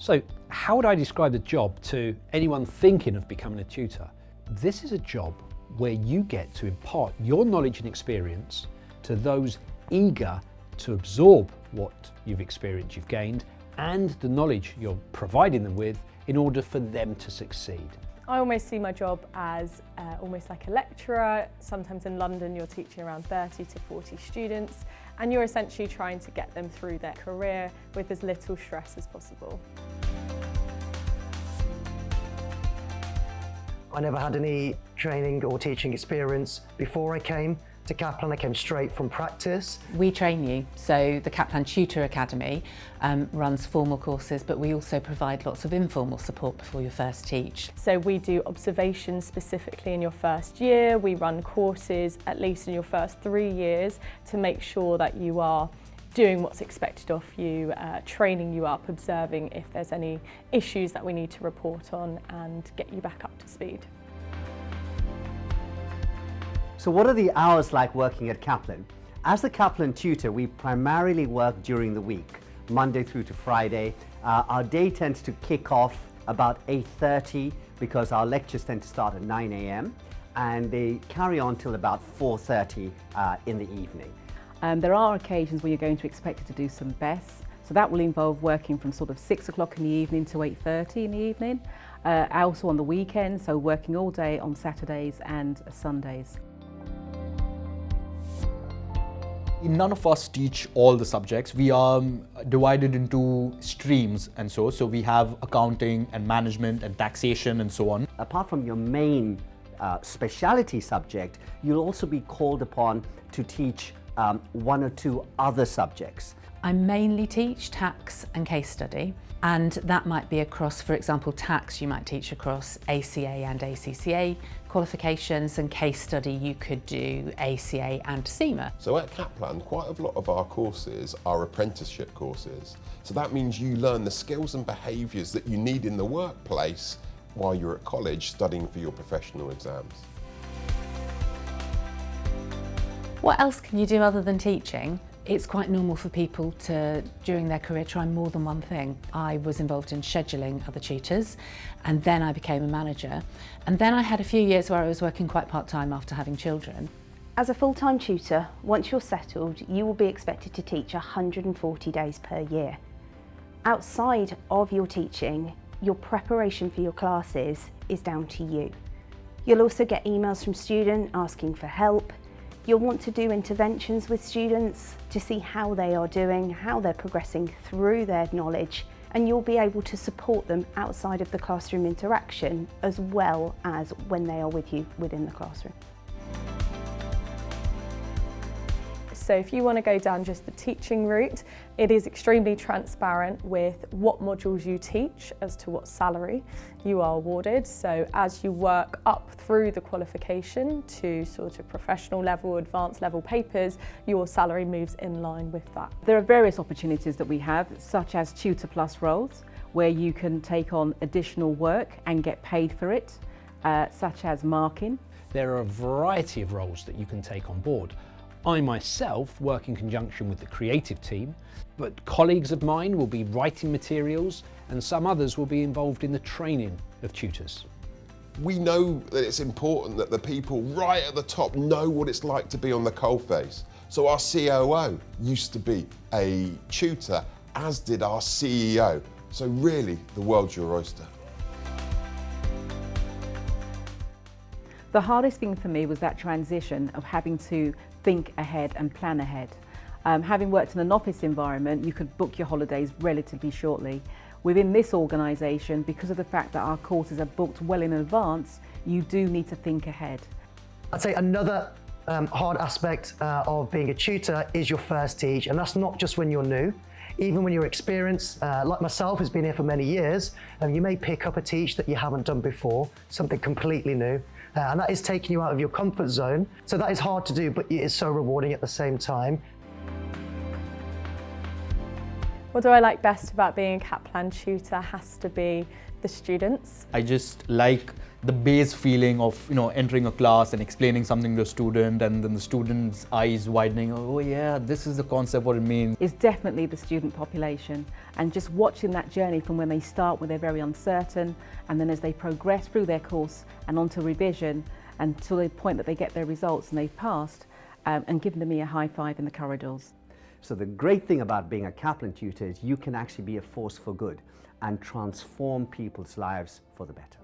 So how would I describe the job to anyone thinking of becoming a tutor? This is a job where you get to impart your knowledge and experience to those eager to absorb what you've experienced, you've gained, and the knowledge you're providing them with in order for them to succeed. I almost see my job as almost like a lecturer. Sometimes in London you're teaching around 30 to 40 students, and you're essentially trying to get them through their career with as little stress as possible. I never had any training or teaching experience before I came to Kaplan. I came straight from practice. We train you, so the Kaplan Tutor Academy runs formal courses, but we also provide lots of informal support before you first teach. So we do observations specifically in your first year. We run courses at least in your first 3 years to make sure that you are doing what's expected of you, training you up, observing if there's any issues that we need to report on and get you back up to speed. So what are the hours like working at Kaplan? As the Kaplan tutor, we primarily work during the week, Monday through to Friday. Our day tends to kick off about 8:30 because our lectures tend to start at 9 a.m. and they carry on till about 4:30 in the evening. There are occasions where you're going to expect it to do some BESS, so that will involve working from sort of 6 o'clock in the evening to 8:30 in the evening. Also on the weekend, so working all day on Saturdays and Sundays. None of us teach all the subjects. We are divided into streams, and so we have accounting and management and taxation and so on. Apart from your main speciality subject, you'll also be called upon to teach 1 or 2 other subjects. I mainly teach tax and case study, and that might be across, for example, tax you might teach across ACA and ACCA qualifications, and case study you could do ACA and CIMA. So at Kaplan, quite a lot of our courses are apprenticeship courses. So that means you learn the skills and behaviours that you need in the workplace while you're at college studying for your professional exams. What else can you do other than teaching? It's quite normal for people to, during their career, try more than one thing. I was involved in scheduling other tutors, and then I became a manager. And then I had a few years where I was working quite part-time after having children. As a full-time tutor, once you're settled, you will be expected to teach 140 days per year. Outside of your teaching, your preparation for your classes is down to you. You'll also get emails from students asking for help. You'll want to do interventions with students to see how they are doing, how they're progressing through their knowledge, and you'll be able to support them outside of the classroom interaction as well as when they are with you within the classroom. So if you want to go down just the teaching route, it is extremely transparent with what modules you teach as to what salary you are awarded. So as you work up through the qualification to sort of professional level, advanced level papers, your salary moves in line with that. There are various opportunities that we have, such as Tutor Plus roles, where you can take on additional work and get paid for it, such as marking. There are a variety of roles that you can take on board. I myself work in conjunction with the creative team, but colleagues of mine will be writing materials and some others will be involved in the training of tutors. We know that it's important that the people right at the top know what it's like to be on the coalface. So our COO used to be a tutor, as did our CEO. So really, the world's your oyster. The hardest thing for me was that transition of having to think ahead and plan ahead. Having worked in an office environment, you could book your holidays relatively shortly. Within this organisation, because of the fact that our courses are booked well in advance, you do need to think ahead. I'd say another hard aspect of being a tutor is your first teach, and that's not just when you're new. Even when you're experienced, like myself, who's been here for many years, you may pick up a teach that you haven't done before, something completely new, and that is taking you out of your comfort zone. So that is hard to do, but it is so rewarding at the same time. What do I like best about being a Kaplan tutor has to be the students. I just like the base feeling of, entering a class and explaining something to a student, and then the student's eyes widening. Oh yeah, this is the concept, what it means. It's definitely the student population, and just watching that journey from when they start, when they're very uncertain, and then as they progress through their course and onto revision until the point that they get their results and they've passed, and giving me a high five in the corridors. So the great thing about being a Kaplan tutor is you can actually be a force for good and transform people's lives for the better.